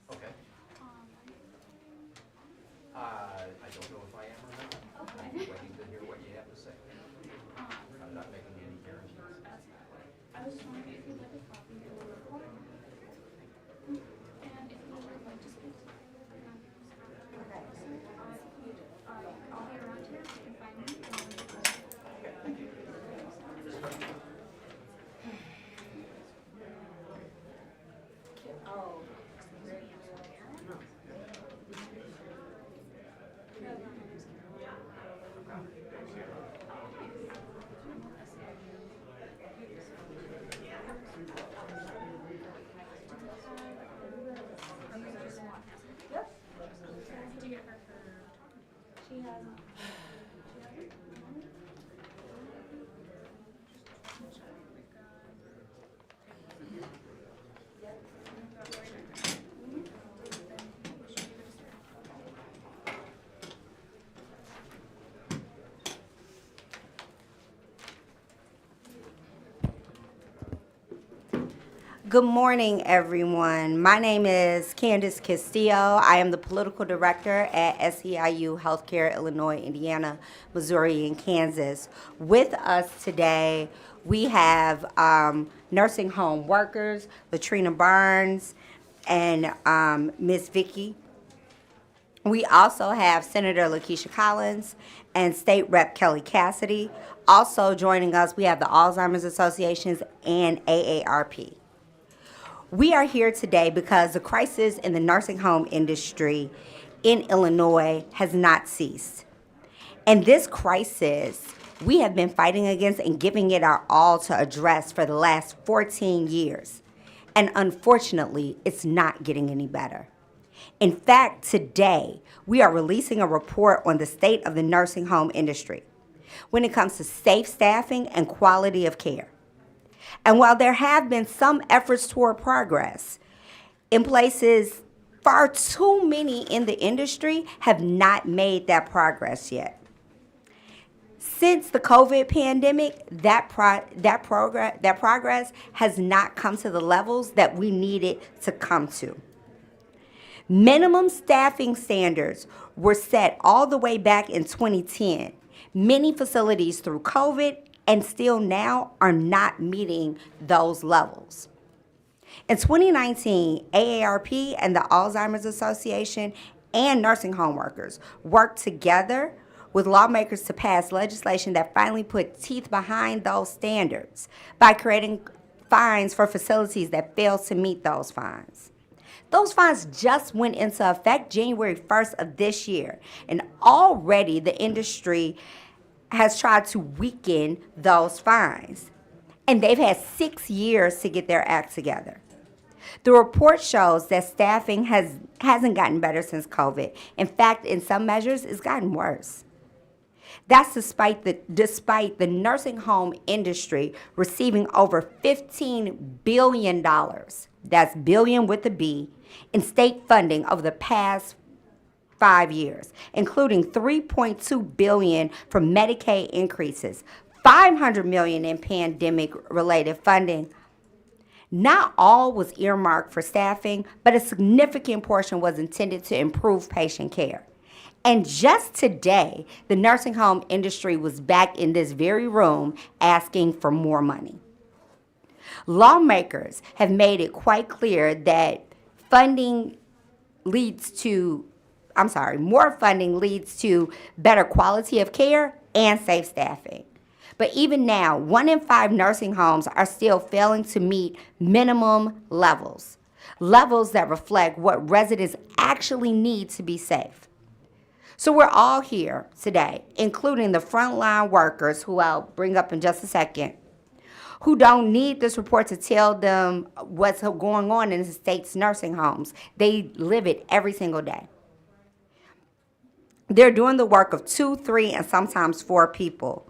Okay. I don't know if I am or not. I'm waiting to hear what you have to say. I'm not making any guarantees. I was just wondering if you'd like a copy of the report, and if you would like to speak to I'll be around here, you can find me. Okay, thank you. Did you get her for? She hasn't. Good morning, everyone. My name is Candace Castillo. I am the political director at SEIU Healthcare, Illinois, Indiana, Missouri, and Kansas. With us today, we have nursing home workers, Latrina Barnes and Ms. Vicky. We also have Senator Lakeisha Collins and State Rep Kelly Cassidy. Also joining us, we have the Alzheimer's Associations and AARP. We are here today because the crisis in the nursing home industry in Illinois has not ceased. And this crisis, we have been fighting against and giving it our all to address for the last 14 years. And unfortunately, it's not getting any better. In fact, today, we are releasing a report on the state of the nursing home industry when it comes to safe staffing and quality of care. And while there have been some efforts toward progress, in places far too many in the industry have not made that progress yet. Since the COVID pandemic, that progress has not come to the levels that we need it to come to. Minimum staffing standards were set all the way back in 2010. Many facilities through COVID and still now are not meeting those levels. In 2019, AARP and the Alzheimer's Association and nursing home workers worked together with lawmakers to pass legislation that finally put teeth behind those standards by creating fines for facilities that fail to meet those fines. Those fines just went into effect January 1st of this year, and already the industry has tried to weaken those fines, and they've had 6 years to get their act together. The report shows that staffing hasn't gotten better since COVID. In fact, in some measures, it's gotten worse. That's despite the nursing home industry receiving over $15 billion, that's billion with a B, in state funding over the past 5 years, including $3.2 billion for Medicaid increases, $500 million in pandemic-related funding. Not all was earmarked for staffing, but a significant portion was intended to improve patient care. And just today, the nursing home industry was back in this very room asking for more money. Lawmakers have made it quite clear that more funding leads to better quality of care and safe staffing. But even now, 1 in 5 nursing homes are still failing to meet minimum levels, levels that reflect what residents actually need to be safe. So we're all here today, including the frontline workers, who I'll bring up in just a second, who don't need this report to tell them what's going on in the state's nursing homes. They live it every single day. They're doing the work of 2, 3, and sometimes 4 people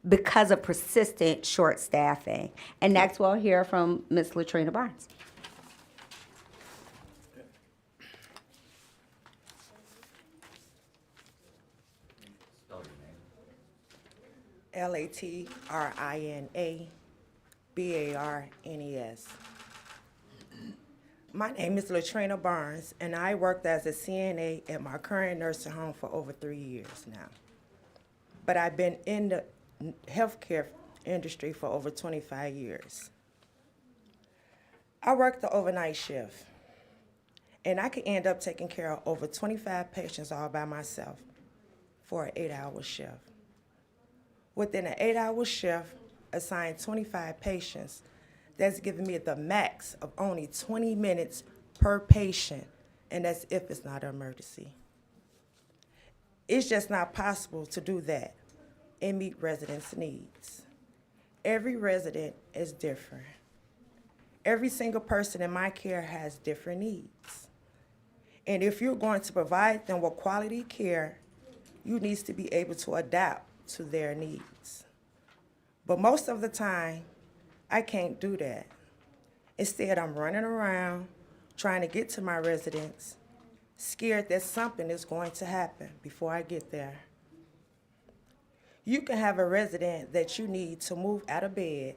because of persistent short staffing. And next we'll hear from Ms. Latrina Barnes. Spell your name. LatrinaBarnes. My name is Latrina Barnes, and I worked as a CNA at my current nursing home for over 3 years now. But I've been in the healthcare industry for over 25 years. I work the overnight shift, and I could end up taking care of over 25 patients all by myself for an 8-hour shift. Within an 8-hour shift, assigned 25 patients, that's giving me the max of only 20 minutes per patient, and that's if it's not an emergency. It's just not possible to do that and meet residents' needs. Every resident is different. Every single person in my care has different needs. And if you're going to provide them with quality care, you need to be able to adapt to their needs. But most of the time, I can't do that. Instead, I'm running around trying to get to my residents, scared that something is going to happen before I get there. You can have a resident that you need to move out of bed,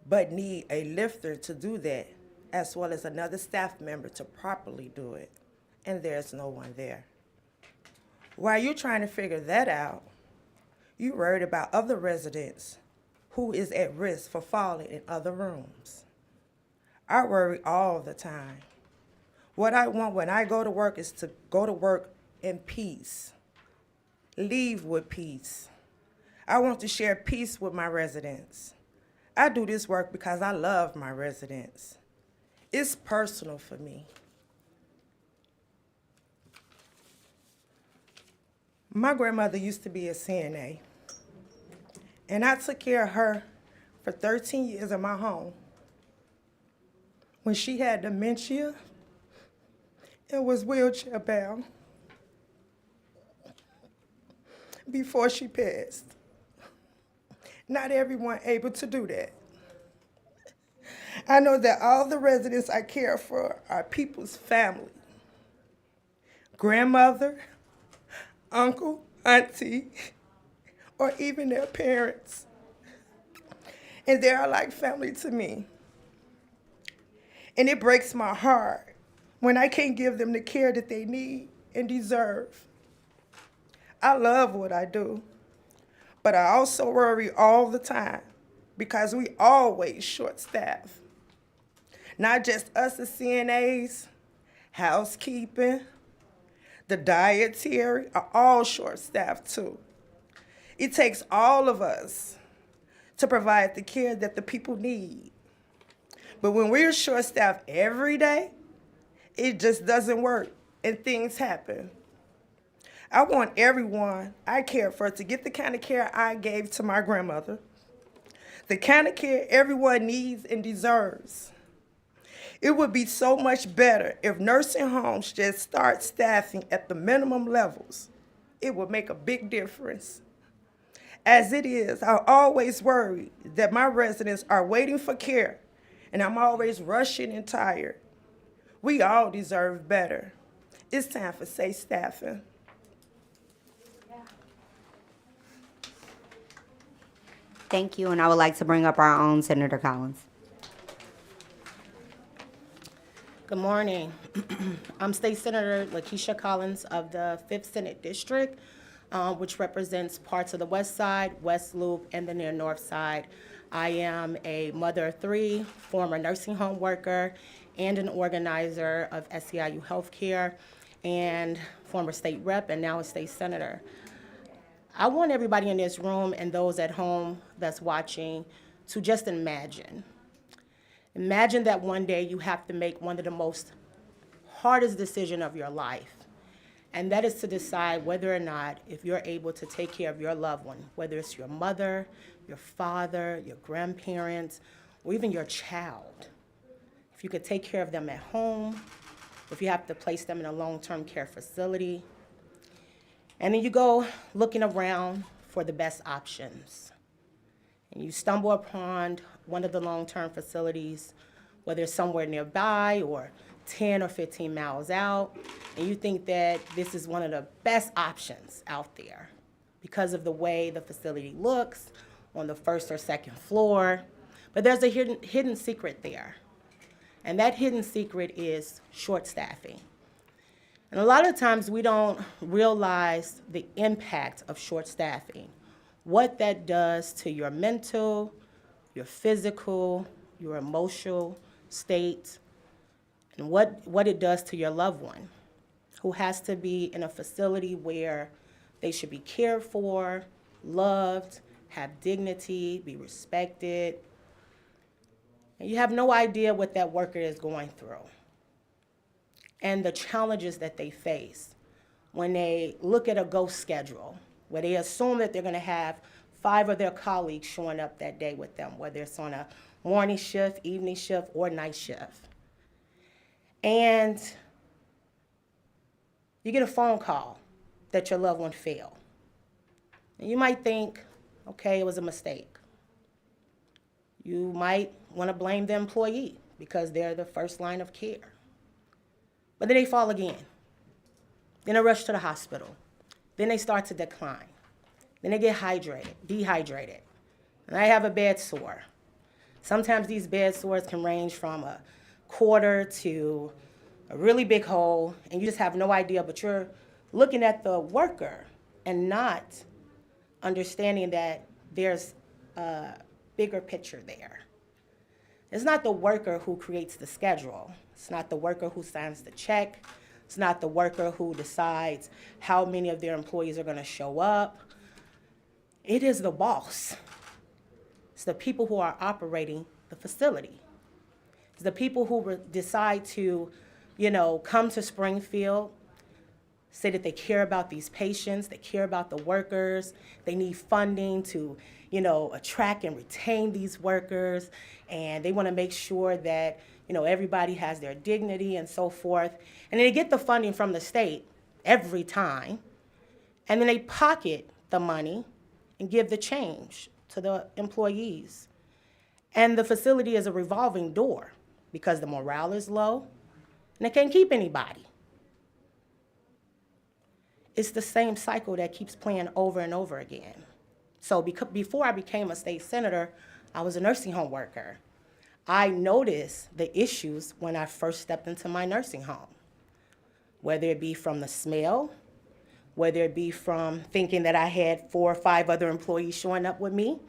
but need a lifter to do that, as well as another staff member to properly do it, and there's no one there. While you're trying to figure that out, you're worried about other residents who is at risk for falling in other rooms. I worry all the time. What I want when I go to work is to go to work in peace, leave with peace. I want to share peace with my residents. I do this work because I love my residents. It's personal for me. My grandmother used to be a CNA, and I took care of her for 13 years in my home. When she had dementia and was wheelchair bound before she passed. Not everyone able to do that. I know that all the residents I care for are people's family. Grandmother, uncle, auntie, or even their parents. And they are like family to me. And it breaks my heart when I can't give them the care that they need and deserve. I love what I do, but I also worry all the time because we always short-staffed. Not just us as CNAs, housekeeping, the dietary are all short-staffed too. It takes all of us to provide the care that the people need. But when we're short-staffed every day, it just doesn't work and things happen. I want everyone I care for to get the kind of care I gave to my grandmother, the kind of care everyone needs and deserves. It would be so much better if nursing homes just start staffing at the minimum levels. It would make a big difference. As it is, I always worry that my residents are waiting for care, and I'm always rushing and tired. We all deserve better. It's time for safe staffing. Thank you, and I would like to bring up our own Senator Collins. Good morning. I'm State Senator Lakeisha Collins of the 5th Senate District, which represents parts of the West Side, West Loop, and the near North Side. I am a mother of 3, former nursing home worker, and an organizer of SEIU Healthcare, and former state rep, and now a state senator. I want everybody in this room and those at home that's watching to just imagine. Imagine that one day you have to make one of the most hardest decisions of your life. And that is to decide whether or not if you're able to take care of your loved one, whether it's your mother, your father, your grandparents, or even your child. If you could take care of them at home, if you have to place them in a long-term care facility. And then you go looking around for the best options. And you stumble upon one of the long-term facilities, whether it's somewhere nearby or 10 or 15 miles out, and you think that this is one of the best options out there because of the way the facility looks on the first or second floor. But there's a hidden secret there. And that hidden secret is short staffing. And a lot of times we don't realize the impact of short staffing, what that does to your mental, your physical, your emotional state, and what it does to your loved one who has to be in a facility where they should be cared for, loved, have dignity, be respected. And you have no idea what that worker is going through and the challenges that they face when they look at a ghost schedule, where they assume that they're going to have 5 of their colleagues showing up that day with them, whether it's on a morning shift, evening shift, or night shift. And you get a phone call that your loved one failed. And you might think, okay, it was a mistake. You might want to blame the employee because they're the first line of care. But then they fall again. Then they rush to the hospital. Then they start to decline. Then they get dehydrated. And I have a bed sore. Sometimes these bed sores can range from a quarter to a really big hole, and you just have no idea, but you're looking at the worker and not understanding that there's a bigger picture there. It's not the worker who creates the schedule. It's not the worker who signs the check. It's not the worker who decides how many of their employees are going to show up. It is the boss. It's the people who are operating the facility. It's the people who decide to, come to Springfield, say that they care about these patients, they care about the workers, they need funding to, attract and retain these workers, and they want to make sure that, everybody has their dignity and so forth. And they get the funding from the state every time, and then they pocket the money and give the change to the employees. And the facility is a revolving door because the morale is low and they can't keep anybody. It's the same cycle that keeps playing over and over again. So before I became a state senator, I was a nursing home worker. I noticed the issues when I first stepped into my nursing home, whether it be from the smell, whether it be from thinking that I had 4 or 5 other employees showing up with me,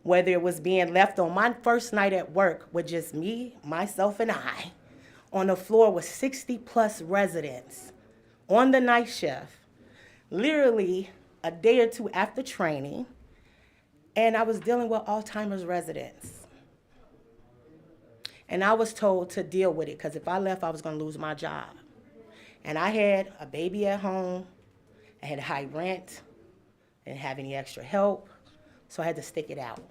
whether it was being left on my first night at work with just me, myself, and I, on the floor with 60+ residents on the night shift, literally a day or 2 after training, and I was dealing with Alzheimer's residents. And I was told to deal with it because if I left, I was going to lose my job. And I had a baby at home. I had high rent. I didn't have any extra help, so I had to stick it out.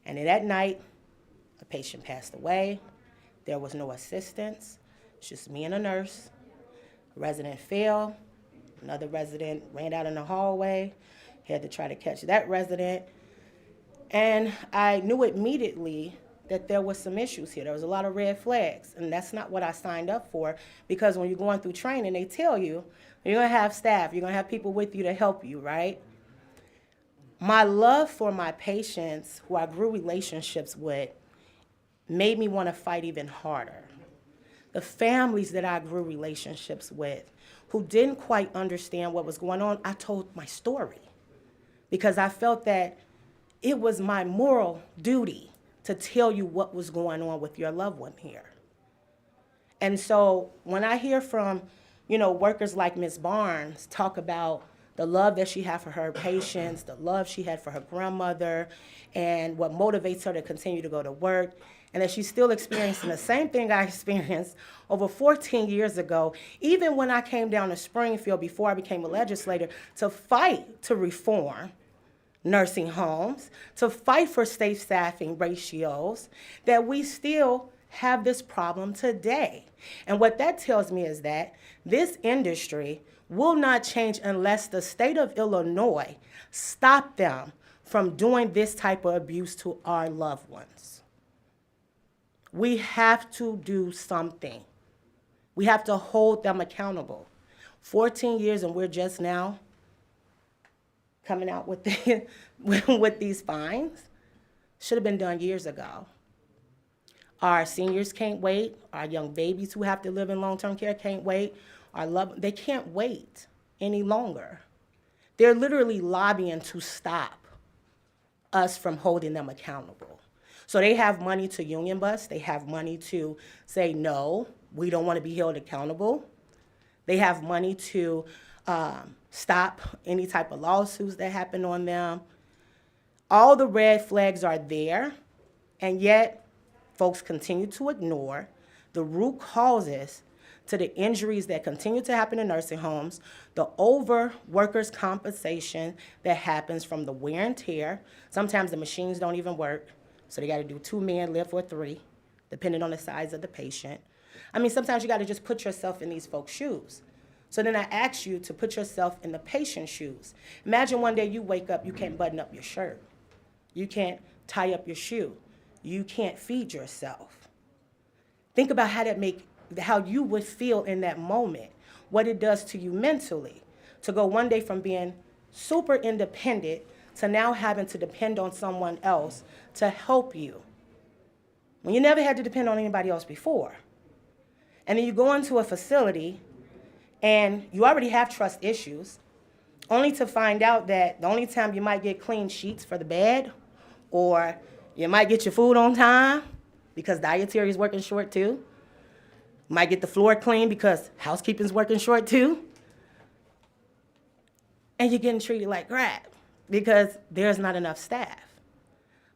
And then that night, a patient passed away. There was no assistance. It's just me and a nurse. A resident fell. Another resident ran out in the hallway. Had to try to catch that resident. And I knew immediately that there was some issues here. There was a lot of red flags, and that's not what I signed up for, because when you're going through training, they tell you you're going to have staff, you're going to have people with you to help you, right? My love for my patients, who I grew relationships with, made me want to fight even harder. The families that I grew relationships with, who didn't quite understand what was going on, I told my story because I felt that it was my moral duty to tell you what was going on with your loved one here. And so when I hear from, workers like Ms. Barnes talk about the love that she had for her patients, the love she had for her grandmother, and what motivates her to continue to go to work, and that she's still experiencing the same thing I experienced over 14 years ago, even when I came down to Springfield before I became a legislator to fight to reform nursing homes, to fight for safe staffing ratios, that we still have this problem today. And what that tells me is that this industry will not change unless the state of Illinois stop them from doing this type of abuse to our loved ones. We have to do something. We have to hold them accountable. 14 years and we're just now coming out with, with these fines. Should have been done years ago. Our seniors can't wait. Our young babies who have to live in long-term care can't wait. They can't wait any longer. They're literally lobbying to stop us from holding them accountable. So they have money to union bust. They have money to say, no, we don't want to be held accountable. They have money to stop any type of lawsuits that happen on them. All the red flags are there, and yet folks continue to ignore the root causes to the injuries that continue to happen in nursing homes, the over workers' compensation that happens from the wear and tear. Sometimes the machines don't even work, so they got to do 2 men live for 3, depending on the size of the patient. I mean, sometimes you got to just put yourself in these folks' shoes. So then I ask you to put yourself in the patient's shoes. Imagine one day you wake up, you can't button up your shirt. You can't tie up your shoe. You can't feed yourself. Think about how you would feel in that moment, what it does to you mentally, to go one day from being super independent to now having to depend on someone else to help you, when you never had to depend on anybody else before. And then you go into a facility and you already have trust issues, only to find out that the only time you might get clean sheets for the bed, or you might get your food on time because dietary is working short too. Might get the floor clean because housekeeping's working short too. And you're getting treated like crap because there's not enough staff.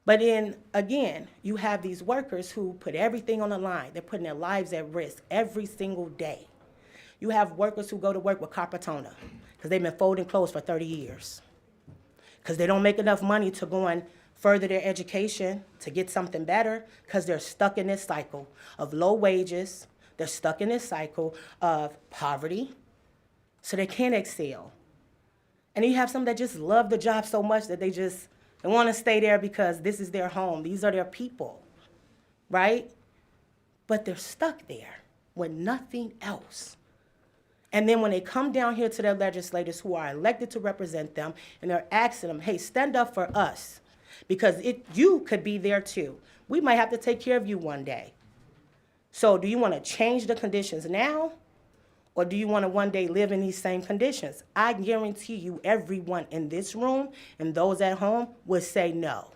But then again, you have these workers who put everything on the line. They're putting their lives at risk every single day. You have workers who go to work with carpetona because they've been folding clothes for 30 years. Because they don't make enough money to go and further their education to get something better, because they're stuck in this cycle of low wages. They're stuck in this cycle of poverty, so they can't excel. And you have some that just love the job so much that they want to stay there because this is their home. These are their people, right? But they're stuck there with nothing else. And then when they come down here to their legislators who are elected to represent them, and they're asking them, hey, stand up for us, because you could be there too. We might have to take care of you one day. So do you want to change the conditions now, or do you want to one day live in these same conditions? I guarantee you everyone in this room and those at home would say no.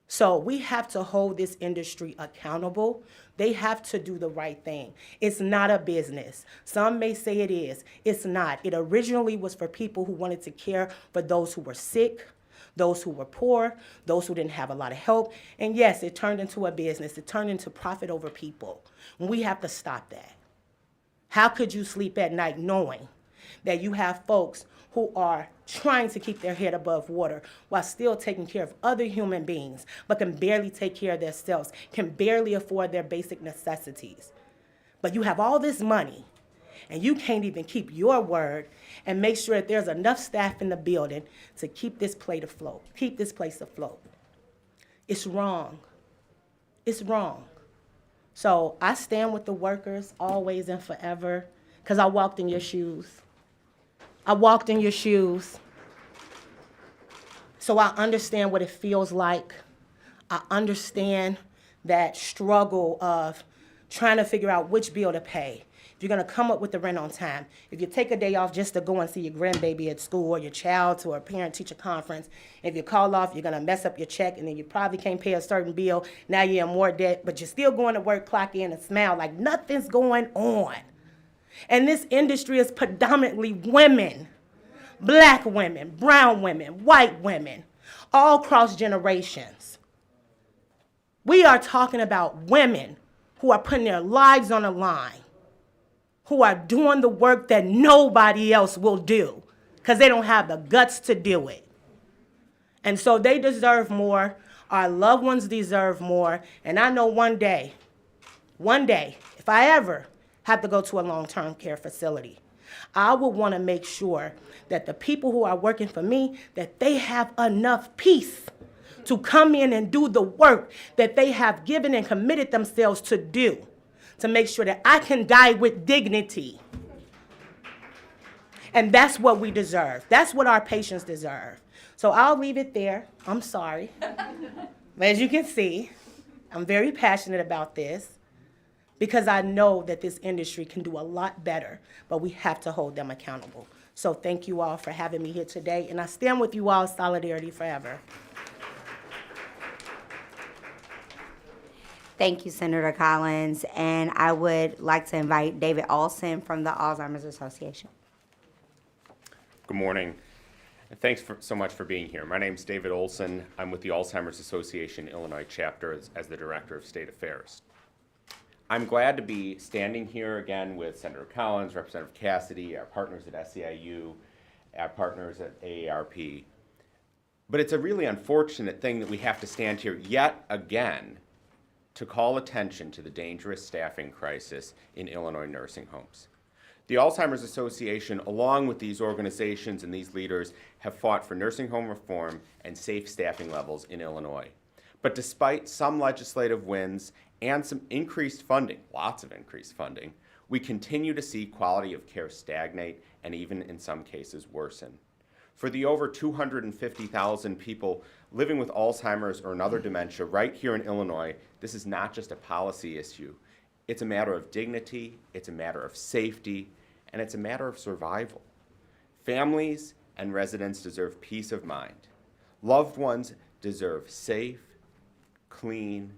So we have to hold this industry accountable. They have to do the right thing. It's not a business. Some may say it is. It's not. It originally was for people who wanted to care for those who were sick, those who were poor, those who didn't have a lot of help. And yes, it turned into a business. It turned into profit over people. We have to stop that. How could you sleep at night knowing that you have folks who are trying to keep their head above water while still taking care of other human beings, but can barely take care of themselves, can barely afford their basic necessities? But you have all this money, and you can't even keep your word and make sure that there's enough staff in the building to keep this place afloat, keep this place afloat. It's wrong. It's wrong. So I stand with the workers always and forever, because I walked in your shoes. I walked in your shoes. So I understand what it feels like. I understand that struggle of trying to figure out which bill to pay. If you're going to come up with the rent on time, if you take a day off just to go and see your grandbaby at school or your child to a parent-teacher conference, if you call off, you're going to mess up your check, and then you probably can't pay a certain bill. Now you're in more debt, but you're still going to work, clock in, and smile like nothing's going on. And this industry is predominantly women. Black women, brown women, white women, all cross generations. We are talking about women who are putting their lives on the line, who are doing the work that nobody else will do because they don't have the guts to do it. And so they deserve more. Our loved ones deserve more. And I know one day, if I ever have to go to a long-term care facility, I would want to make sure that the people who are working for me, that they have enough peace to come in and do the work that they have given and committed themselves to do, to make sure that I can die with dignity. And that's what we deserve. That's what our patients deserve. So I'll leave it there. I'm sorry. But as you can see, I'm very passionate about this because I know that this industry can do a lot better, but we have to hold them accountable. So thank you all for having me here today, and I stand with you all, solidarity forever. Thank you, Senator Collins. And I would like to invite David Olson from the Alzheimer's Association. Good morning, and thanks so much for being here. My name is David Olson. I'm with the Alzheimer's Association Illinois chapter as the Director of State Affairs. I'm glad to be standing here again with Senator Collins, Representative Cassidy, our partners at SEIU, our partners at AARP. But it's a really unfortunate thing that we have to stand here yet again to call attention to the dangerous staffing crisis in Illinois nursing homes. The Alzheimer's Association, along with these organizations and these leaders, have fought for nursing home reform and safe staffing levels in Illinois. But despite some legislative wins and some increased funding, lots of increased funding, we continue to see quality of care stagnate and even in some cases worsen. For the over 250,000 people living with Alzheimer's or another dementia right here in Illinois, this is not just a policy issue. It's a matter of dignity, it's a matter of safety, and it's a matter of survival. Families and residents deserve peace of mind. Loved ones deserve safe, clean,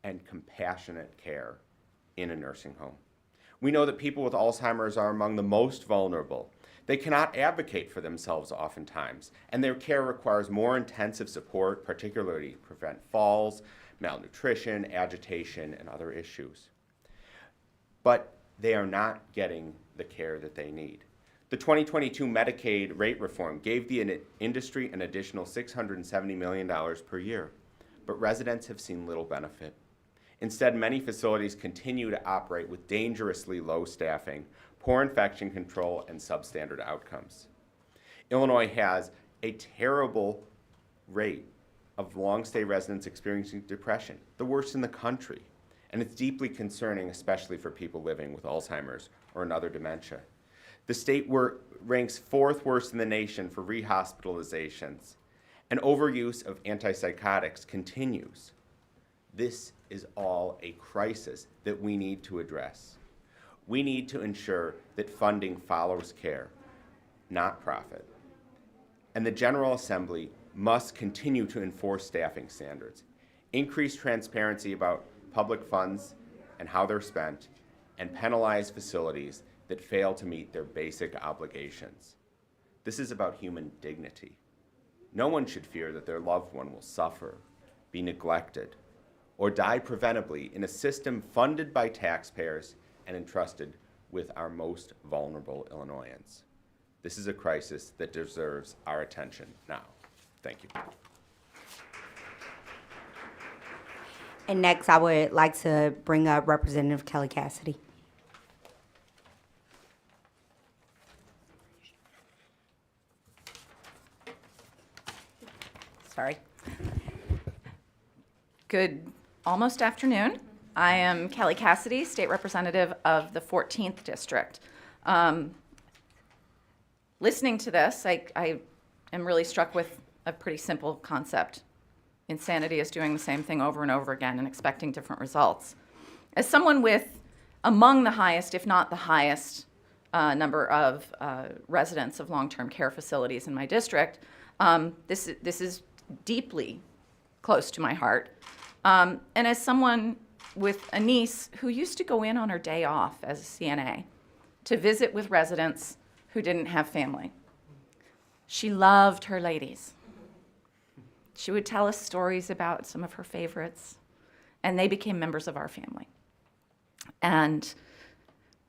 and compassionate care in a nursing home. We know that people with Alzheimer's are among the most vulnerable. They cannot advocate for themselves oftentimes, and their care requires more intensive support, particularly to prevent falls, malnutrition, agitation, and other issues. But they are not getting the care that they need. The 2022 Medicaid rate reform gave the industry an additional $670 million per year, but residents have seen little benefit. Instead, many facilities continue to operate with dangerously low staffing, poor infection control, and substandard outcomes. Illinois has a terrible rate of long-stay residents experiencing depression, the worst in the country. And it's deeply concerning, especially for people living with Alzheimer's or another dementia. The state ranks 4th worst in the nation for rehospitalizations, and overuse of antipsychotics continues. This is all a crisis that we need to address. We need to ensure that funding follows care, not profit. And the General Assembly must continue to enforce staffing standards, increase transparency about public funds and how they're spent, and penalize facilities that fail to meet their basic obligations. This is about human dignity. No one should fear that their loved one will suffer, be neglected, or die preventably in a system funded by taxpayers and entrusted with our most vulnerable Illinoisans. This is a crisis that deserves our attention now. Thank you. And next, I would like to bring up Representative Kelly Cassidy. Sorry. Good almost afternoon. I am Kelly Cassidy, State Representative of the 14th District. Listening to this, I am really struck with a pretty simple concept. Insanity is doing the same thing over and over again and expecting different results. As someone with among the highest, if not the highest, number of residents of long-term care facilities in my district, this is deeply close to my heart. And as someone with a niece who used to go in on her day off as a CNA to visit with residents who didn't have family, She loved her ladies. She would tell us stories about some of her favorites, and they became members of our family. And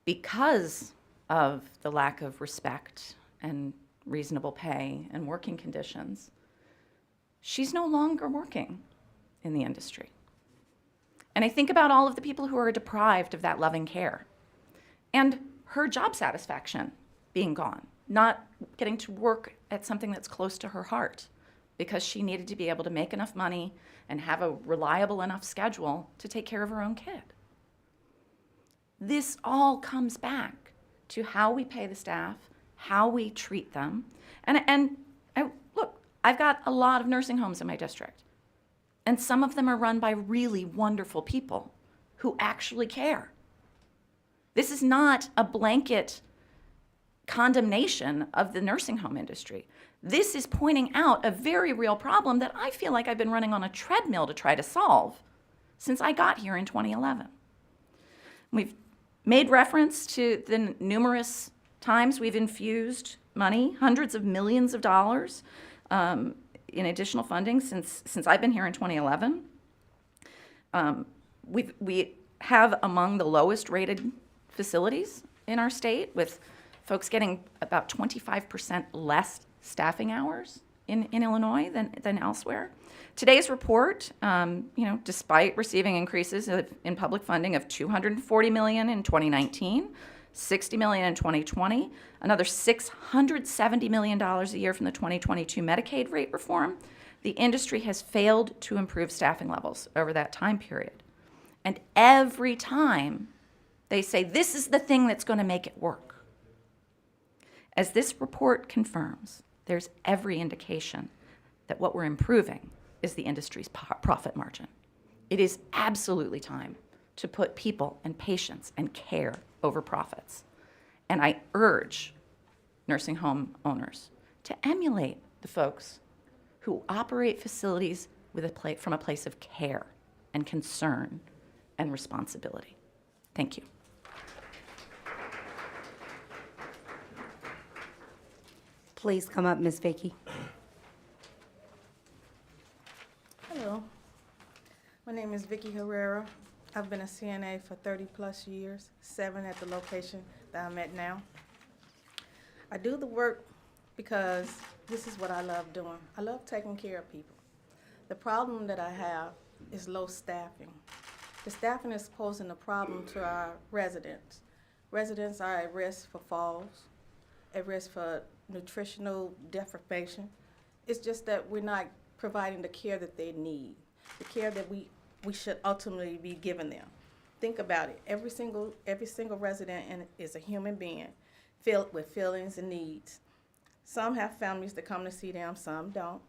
because of the lack of respect and reasonable pay and working conditions, she's no longer working in the industry. And I think about all of the people who are deprived of that loving care and her job satisfaction being gone, not getting to work at something that's close to her heart because she needed to be able to make enough money and have a reliable enough schedule to take care of her own kid. This all comes back to how we pay the staff, how we treat them. Look, I've got a lot of nursing homes in my district, and some of them are run by really wonderful people who actually care. This is not a blanket condemnation of the nursing home industry. This is pointing out a very real problem that I feel like I've been running on a treadmill to try to solve since I got here in 2011. We've made reference to the numerous times we've infused money, hundreds of millions of dollars in additional funding since I've been here in 2011. We have among the lowest rated facilities in our state, with folks getting about 25% less staffing hours in Illinois than elsewhere. Today's report, despite receiving increases in public funding of $240 million in 2019, $60 million in 2020, another $670 million a year from the 2022 Medicaid rate reform, the industry has failed to improve staffing levels over that time period. And every time they say, this is the thing that's going to make it work. As this report confirms, there's every indication that what we're improving is the industry's profit margin. It is absolutely time to put people and patients and care over profits. And I urge nursing home owners to emulate the folks who operate facilities from a place of care and concern and responsibility. Thank you. Please come up, Ms. Vicky. Hello, my name is Vicky Herrera. I've been a CNA for 30 plus years, 7 at the location that I'm at now. I do the work because this is what I love doing. I love taking care of people. The problem that I have is low staffing. The staffing is posing a problem to our residents. Residents are at risk for falls, at risk for nutritional deprivation. It's just that we're not providing the care that they need, the care that we should ultimately be giving them. Think about it. Every single resident is a human being filled with feelings and needs. Some have families that come to see them, some don't.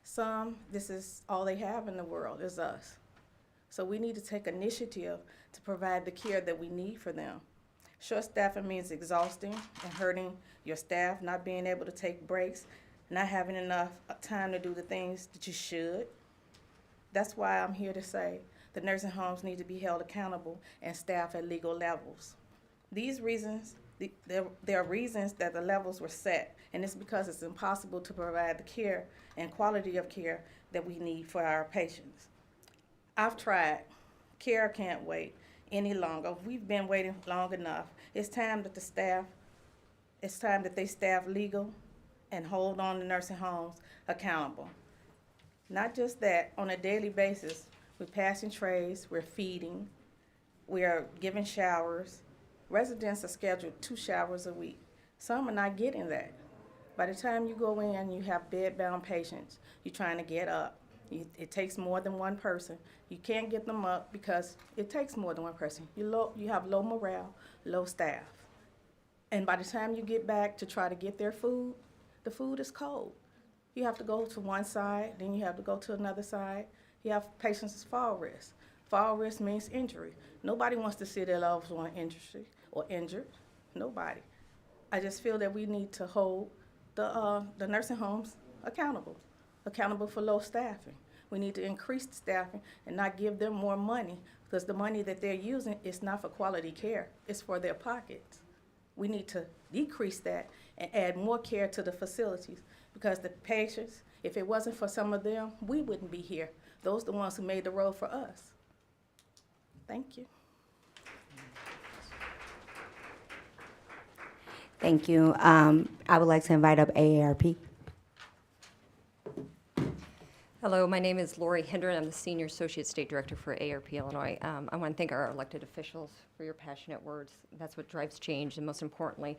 Some, this is all they have in the world is us. So we need to take initiative to provide the care that we need for them. Short staffing means exhausting and hurting your staff, not being able to take breaks, not having enough time to do the things that you should. That's why I'm here to say the nursing homes need to be held accountable and staffed at legal levels. These reasons, there are reasons that the levels were set, and it's because it's impossible to provide the care and quality of care that we need for our patients. I've tried. Care can't wait any longer. We've been waiting long enough. It's time that they staff legal and hold on the nursing homes accountable. Not just that, on a daily basis, we're passing trays, we're feeding, we are giving showers. Residents are scheduled 2 showers a week. Some are not getting that. By the time you go in, you have bed-bound patients. You're trying to get up. It takes more than one person. You can't get them up because it takes more than one person. You have low morale, low staff. And by the time you get back to try to get their food, the food is cold. You have to go to one side, then you have to go to another side. You have patients with fall risk. Fall risk means injury. Nobody wants to see their loved one injured. Nobody. I just feel that we need to hold the nursing homes accountable for low staffing. We need to increase the staffing and not give them more money, because the money that they're using is not for quality care, it's for their pockets. We need to decrease that and add more care to the facilities. because the patients, if it wasn't for some of them, we wouldn't be here. Those are the ones who made the road for us. Thank you. Thank you. I would like to invite up AARP. Hello, my name is Lori Hindren. I'm the Senior Associate State Director for AARP Illinois. I want to thank our elected officials for your passionate words. That's what drives change, and most importantly,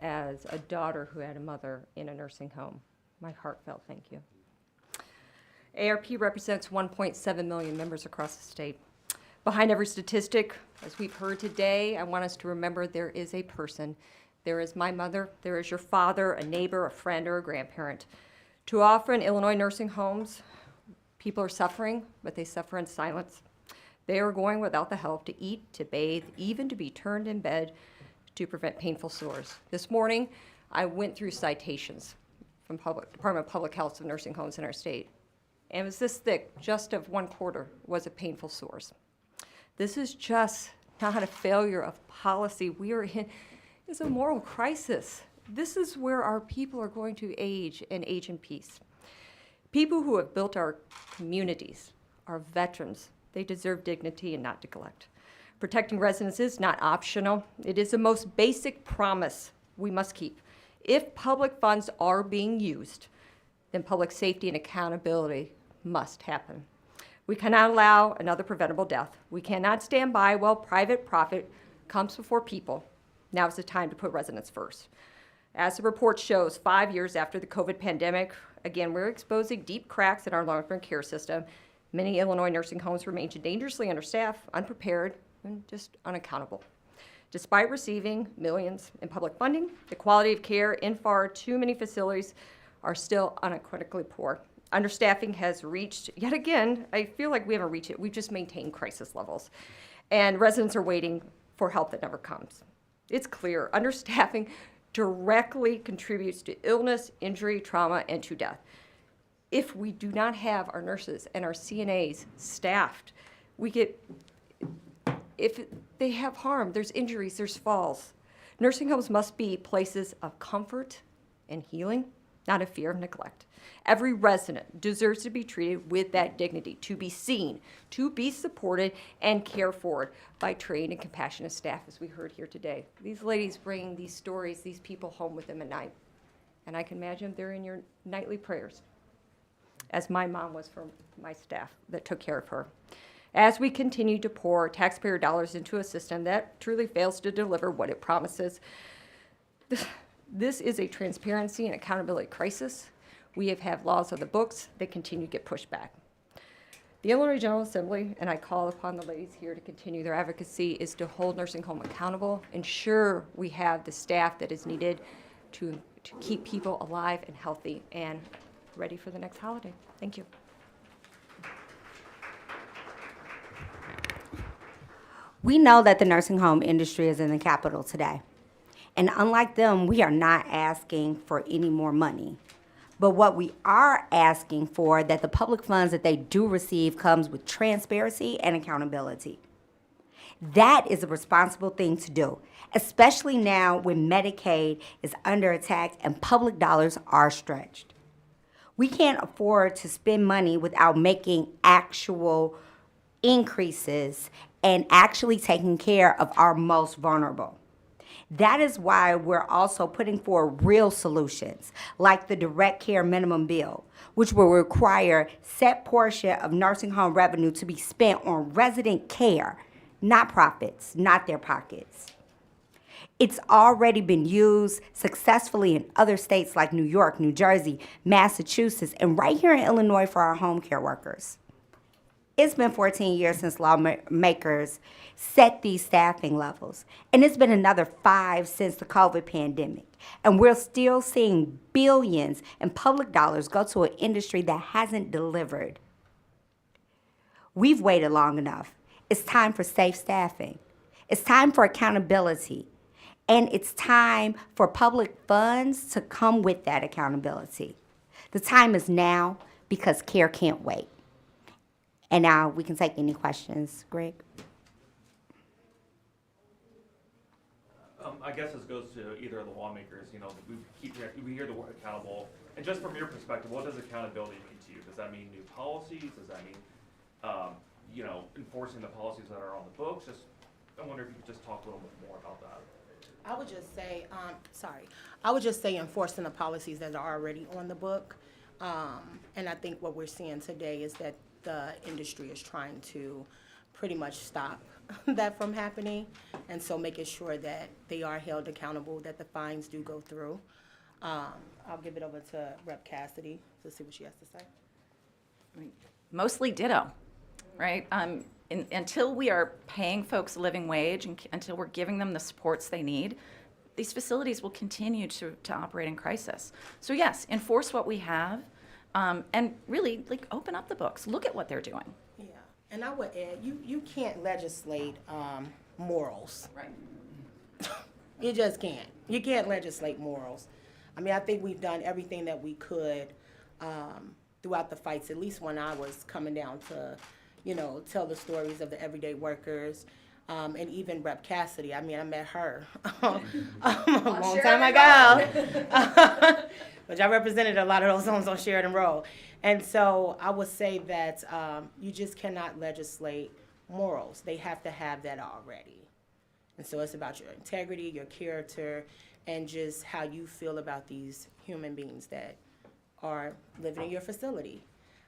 as a daughter who had a mother in a nursing home, my heartfelt thank you. AARP represents 1.7 million members across the state. Behind every statistic, as we've heard today, I want us to remember there is a person. There is my mother, there is your father, a neighbor, a friend, or a grandparent. Too often, Illinois nursing homes, people are suffering, but they suffer in silence. They are going without the help to eat, to bathe, even to be turned in bed to prevent painful sores. This morning, I went through citations from Department of Public Health of nursing homes in our state. And it was this thick, just of 1/4 was of painful sores. This is just not a failure of policy. We are in, it's a moral crisis. This is where our people are going to age and age in peace. People who have built our communities, our veterans, they deserve dignity and not neglect. Protecting residents is not optional. It is the most basic promise we must keep. If public funds are being used, then public safety and accountability must happen. We cannot allow another preventable death. We cannot stand by while private profit comes before people. Now is the time to put residents first. As the report shows, 5 years after the COVID pandemic, again, we're exposing deep cracks in our long-term care system. Many Illinois nursing homes remain dangerously understaffed, unprepared, and just unaccountable. Despite receiving millions in public funding, the quality of care in far too many facilities are still unequivocally poor. Understaffing has reached, yet again, I feel like we haven't reached it, we've just maintained crisis levels. And residents are waiting for help that never comes. It's clear, understaffing directly contributes to illness, injury, trauma, and to death. If we do not have our nurses and our CNAs staffed, if they have harm, there's injuries, there's falls. Nursing homes must be places of comfort and healing, not a fear of neglect. Every resident deserves to be treated with that dignity, to be seen, to be supported and cared for by trained and compassionate staff, as we heard here today. These ladies bring these stories, these people home with them at night. And I can imagine they're in your nightly prayers, as my mom was for my staff that took care of her. As we continue to pour taxpayer dollars into a system that truly fails to deliver what it promises, this is a transparency and accountability crisis. We have had laws on the books that continue to get pushed back. The Illinois General Assembly, and I call upon the ladies here to continue their advocacy, is to hold nursing home accountable, ensure we have the staff that is needed to keep people alive and healthy and ready for the next holiday. Thank you. We know that the nursing home industry is in the capital today. And unlike them, we are not asking for any more money. But what we are asking for, that the public funds that they do receive comes with transparency and accountability. That is a responsible thing to do, especially now when Medicaid is under attack and public dollars are stretched. We can't afford to spend money without making actual increases and actually taking care of our most vulnerable. That is why we're also putting forward real solutions, like the direct care minimum bill, which will require set portion of nursing home revenue to be spent on resident care, not profits, not their pockets. It's already been used successfully in other states like New York, New Jersey, Massachusetts, and right here in Illinois for our home care workers. It's been 14 years since lawmakers set these staffing levels, and it's been another 5 since the COVID pandemic. And we're still seeing billions in public dollars go to an industry that hasn't delivered. We've waited long enough. It's time for safe staffing. It's time for accountability. And it's time for public funds to come with that accountability. The time is now because care can't wait. And now we can take any questions. Greg? I guess this goes to either of the lawmakers. You know, we hear the word accountable, And just from your perspective, what does accountability mean to you? Does that mean new policies? Does that mean, enforcing the policies that are on the books? I wonder if you could just talk a little bit more about that. I would just say, I would just say enforcing the policies that are already on the book. And I think what we're seeing today is that the industry is trying to pretty much stop that from happening. And so making sure that they are held accountable, that the fines do go through. I'll give it over to Rep. Cassidy to see what she has to say. Mostly ditto, right? Until we are paying folks a living wage and until we're giving them the supports they need, these facilities will continue to operate in crisis. So yes, enforce what we have, and really open up the books. Look at what they're doing. Yeah, and I would add, you can't legislate morals. Right. You just can't. You can't legislate morals. I mean, I think we've done everything that we could throughout the fights, at least when I was coming down to, tell the stories of the everyday workers, and even Rep. Cassidy. I mean, I met her a long time ago. Which I represented a lot of those homes on Sheridan Road. And so I would say that you just cannot legislate morals. They have to have that already. And so it's about your integrity, your character, and just how you feel about these human beings that are living in your facility.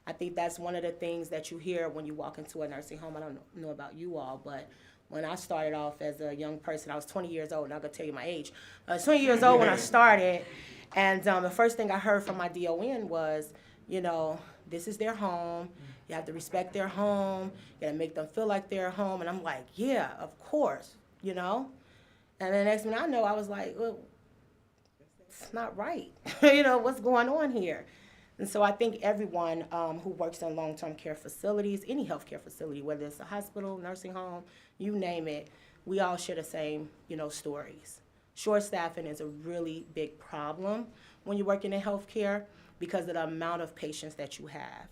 I think that's one of the things that you hear when you walk into a nursing home. I don't know about you all, but when I started off as a young person, I was 20 years old, and I'm going to tell you my age. I was 20 years old when I started, and the first thing I heard from my DON was, this is their home. You have to respect their home. You got to make them feel like they're home. And I'm like, yeah, of course, And the next thing I know, I was like, well, it's not right. What's going on here? And so I think everyone who works in long-term care facilities, any healthcare facility, whether it's a hospital, nursing home, you name it, we all share the same, stories. Short staffing is a really big problem when you're working in healthcare because of the amount of patients that you have.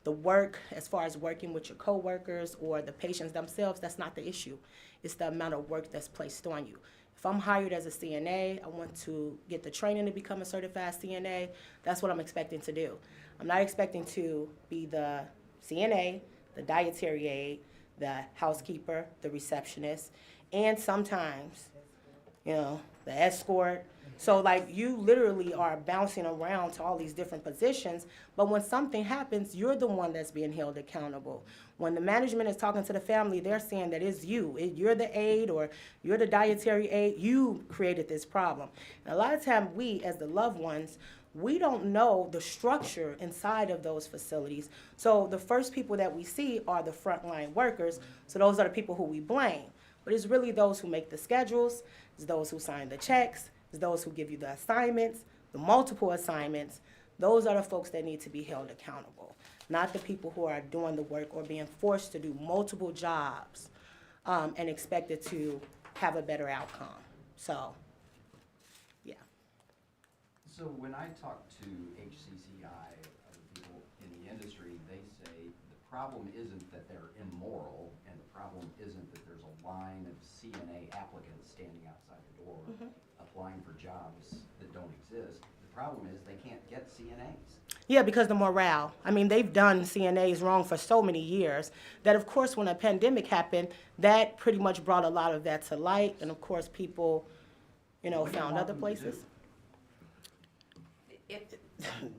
The work, as far as working with your coworkers or the patients themselves, that's not the issue. It's the amount of work that's placed on you. If I'm hired as a CNA, I want to get the training to become a certified CNA. That's what I'm expecting to do. I'm not expecting to be the CNA, the dietary aide, the housekeeper, the receptionist, and sometimes, the escort. So you literally are bouncing around to all these different positions, but when something happens, you're the one that's being held accountable. When the management is talking to the family, they're saying that it's you. You're the aide or you're the dietary aide. You created this problem. And a lot of times we, as the loved ones, we don't know the structure inside of those facilities. So the first people that we see are the frontline workers. So those are the people who we blame. But it's really those who make the schedules, it's those who sign the checks, it's those who give you the assignments, the multiple assignments. Those are the folks that need to be held accountable, not the people who are doing the work or being forced to do multiple jobs and expected to have a better outcome. So, yeah. So when I talk to HCCI, other people in the industry, they say the problem isn't that they're immoral, and the problem isn't that there's a line of CNA applicants standing outside the door applying for jobs that don't exist. The problem is they can't get CNAs. Yeah, because the morale. I mean, they've done CNAs wrong for so many years that, of course, when a pandemic happened, that pretty much brought a lot of that to light. And, of course, people, found other places.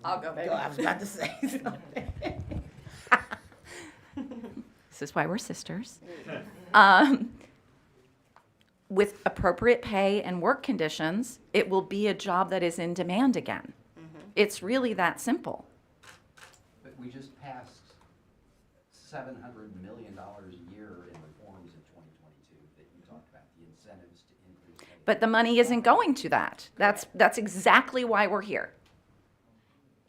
I'll go, baby. I was about to say something. This is why we're sisters. With appropriate pay and work conditions, it will be a job that is in demand again. It's really that simple. But we just passed $700 million a year in reforms in 2022 that you talked about, the incentives to increase pay. But the money isn't going to that. That's exactly why we're here.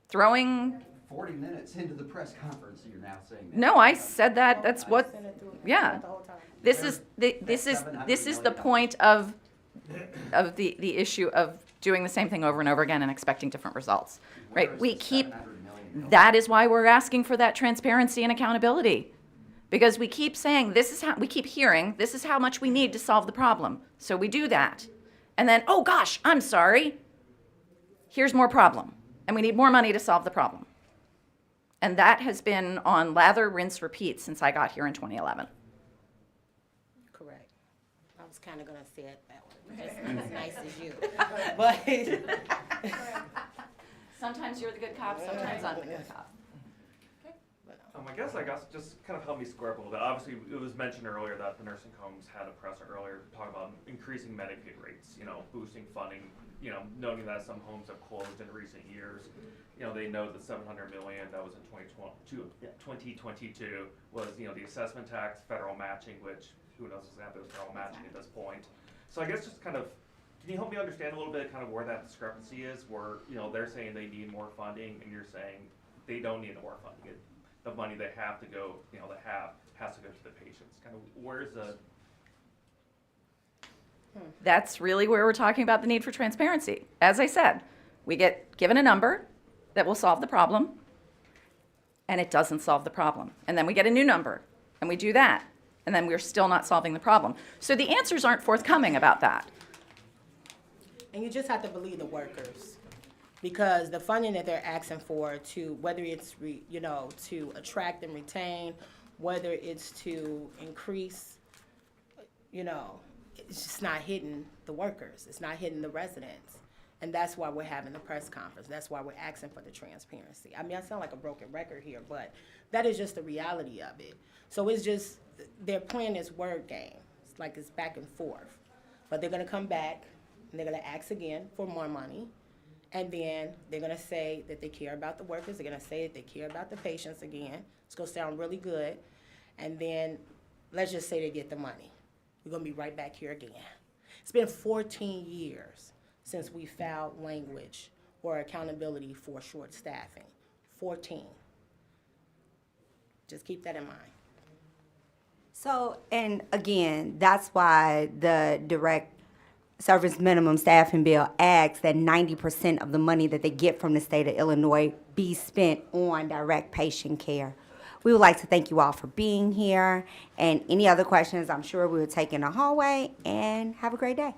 Throwing 40 minutes into the press conference, you're now saying that. No, I said that. That's what. Send it through Yeah. the whole time. This is the point of the issue of doing the same thing over and over again and expecting different results, Where right? is We the keep. $700 million? That is why we're asking for that transparency and accountability, because we keep saying we keep hearing this is how much we need to solve the problem. So we do that, and then oh gosh, I'm sorry. here's more problem, and we need more money to solve the problem. And that has been on lather, rinse, repeat since I got here in 2011. Correct. I was kind of going to say it that way. Just not as nice as you. But Sometimes you're the good cop, sometimes I'm the good cop. I guess just kind of help me square up a little bit. Obviously, it was mentioned earlier that the nursing homes had a precedent earlier to talk about increasing Medicaid rates, boosting funding, noting that some homes have closed in recent years. They know the $700 million that was in 2022 was, the assessment tax, federal matching, which who knows exactly what federal matching at this point. So I guess just kind of, can you help me understand a little bit kind of where that discrepancy is, where, they're saying they need more funding and you're saying they don't need more funding. The money they have to go, has to go to the patients. Kind of where's the... That's really where we're talking about the need for transparency. As I said, we get given a number that will solve the problem, and it doesn't solve the problem. And then we get a new number, and we do that, and then we're still not solving the problem. So the answers aren't forthcoming about that. and you just have to believe the workers. Because the funding that they're asking for to, whether it's, to attract and retain, whether it's to increase, it's just not hitting the workers. It's not hitting the residents. And that's why we're having the press conference. That's why we're asking for the transparency. I mean, I sound like a broken record here, but that is just the reality of it. So it's just, they're playing this word game. It's like it's back and forth. But they're gonna come back and they're gonna ask again for more money. And then they're gonna say that they care about the workers. They're gonna say that they care about the patients again. It's gonna sound really good. And then let's just say they get the money. We're gonna be right back here again. It's been 14 years since we filed language or accountability for short staffing. 14. Just keep that in mind. So, and again, that's why the direct service minimum staffing bill asks that 90% of the money that they get from the state of Illinois be spent on direct patient care. We would like to thank you all for being here, and any other questions, I'm sure we will take in the hallway, and have a great day.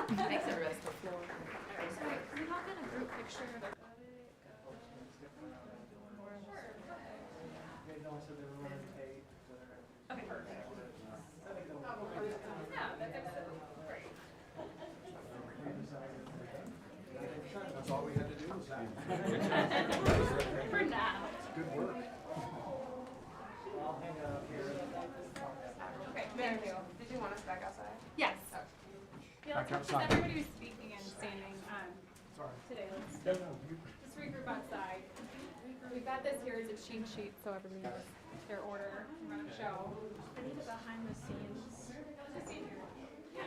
Thanks, everybody. Sorry, can we hop in a group picture? Okay, perfect. Yeah, that's excellent. Great. That's all we had to do was that. For now. Good work. Okay, thank you. Did you want us back outside? Yes. Yeah, let's Back since outside. everybody was speaking and standing Sorry. today, let's just regroup outside. We've got this here as a cheat sheet, so everybody knows their order. We're gonna show. I need a behind the scenes. Just see here. Yeah.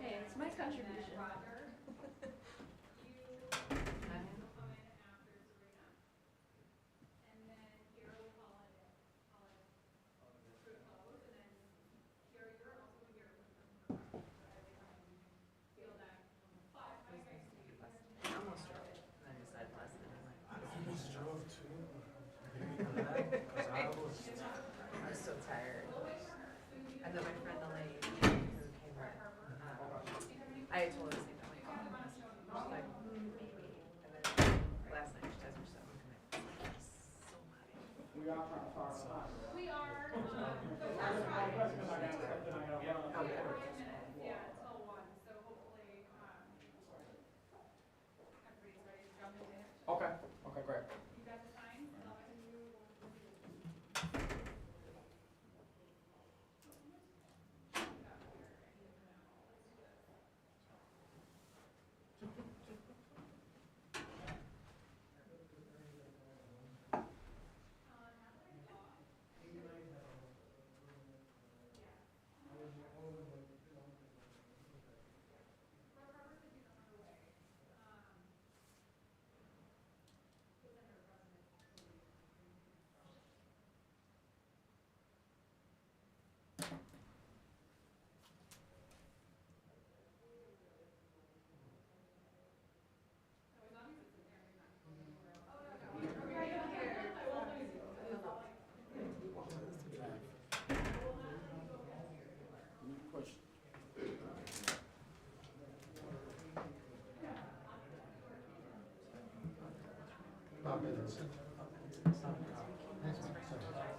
Okay, it's my contribution. I'm so tired. And then my friend Elaine, who came right, I told her the same thing.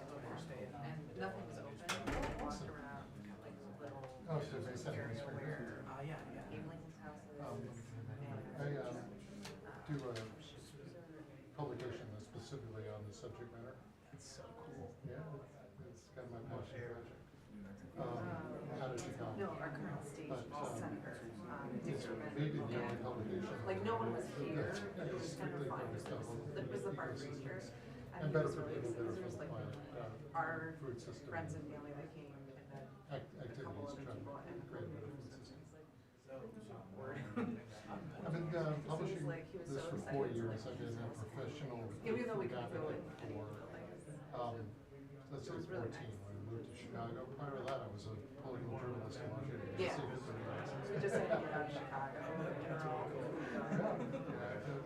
Nothing was open. I walked around, got like little Oh, so they sent area me this where yeah. Evelyn's house is. I do a publication that's specifically on the subject matter. That's so cool. Yeah, it's kind of my passion project. How did you come? No, our current state senator, It's maybe the only publication. like no one was here, that it is was kind of strictly fun, focused on it was the park ecosystem. ranger. And better for people, better for the planet, Our food system. friends and family that came, and then a couple Activities other trying people, to and create a better food system. I've been He was publishing like, he was this so for 4 excited, years. like, I've been a professional even though we food couldn't go in advocate any for, of the things. let's It say was really 14 nice. when I moved to Chicago. Prior to that, I was a political journalist in Washington Yeah. D.C. for 30 years. We just had to get out of Chicago, get our own food done.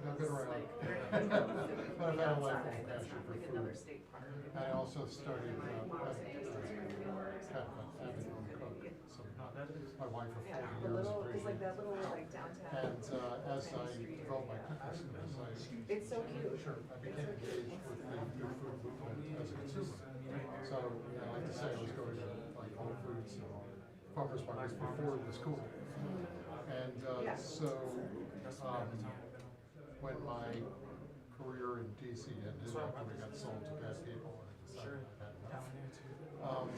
I've been around. Like, But I've had a lifelong outside, that's passion not for like food. another state park. I also started My mom's having interested in Springfield. kind of an avid home cook. So my wife for 40 Yeah, years. the little, raised it's like me. that little like downtown. And as I developed my cooking skills, It's so cute. I became engaged with the new food movement as a consumer. So I like to say I was going to like Whole Foods and farmers markets before it was cool. And when my career in DC ended after we got sold to bad people, I decided I'd had enough.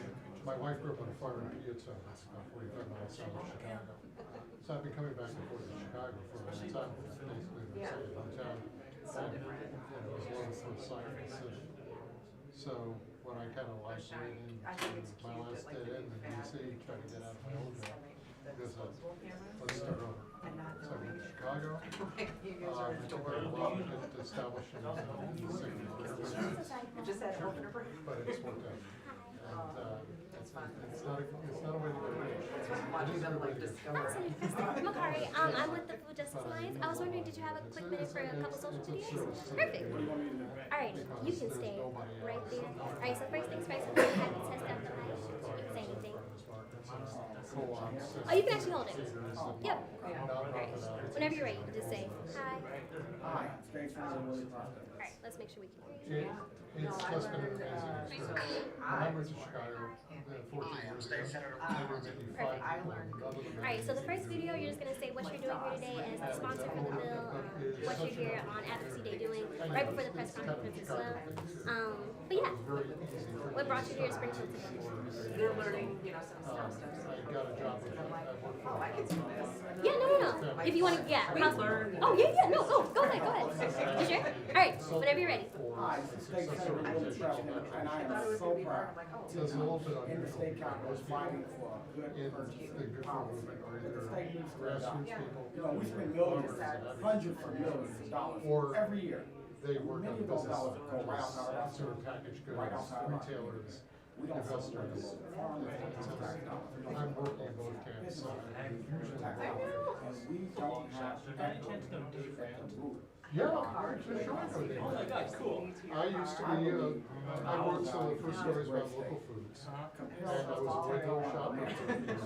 My wife grew up on a farm in Piazza, that's about 45 miles south of Chicago. So I've been coming back and forth to Chicago for a long time, basically been staying in hometown. And, it was love at first sight in the city. So when I kind of like went into my last dead end in DC, trying to get out of my old job, because let's start over. So I went to Chicago. You guys are It took me a while to get established in the You just had to open a break. but it's worked out. And it's not a way to go rich. Watching them like discover. Makari, I'm with the Food Justice Alliance. I was wondering, did you have a quick minute for a couple social videos? Perfect. Alright, you can stay right there. Alright, so first things first, I'm going to have you test out the mic. You can say anything. Oh, you can actually hold it. Yep. Alright, whenever you're ready, you can just say hi. Alright, let's make sure we can hear you. It's just been an amazing experience. When I moved to Chicago 14 years ago, there were maybe 5 people, none of them. Alright, so the first video, you're just going to say what you're doing here today as the sponsor for the bill, what you're here on Advocacy Day doing, right before the press conference as well. But yeah, what brought you here to Springfield today? They're learning, some stuff. I got a job with Oh, I can do this. Yeah, no. If you want to, yeah. We learned. Oh, yeah, no, go ahead. You sure? Alright, whenever you're ready. Hi, State Senator Willie Trevor, and I am so proud. There's a little bit In the unusual state because capital, most fighting people for a good in purchasing the good food policy. movement are The either state needs to grassroots adopt. people, We spend millions, farmers and advocates, hundreds of millions of dollars or every year. they work on Many of those business, dollars go right outside of our consumer packaged goods, right outside of our retailers, We don't support the investors. local farmers and It's tax just- dollars. We don't I'm support working in both camps, so I usually. tax dollars. And we don't have equity at the root. Yeah, for sure I know that. Oh my God, cool. I used to be, I wrote some of the first stories about local foods. And I was a window shopper for a few years.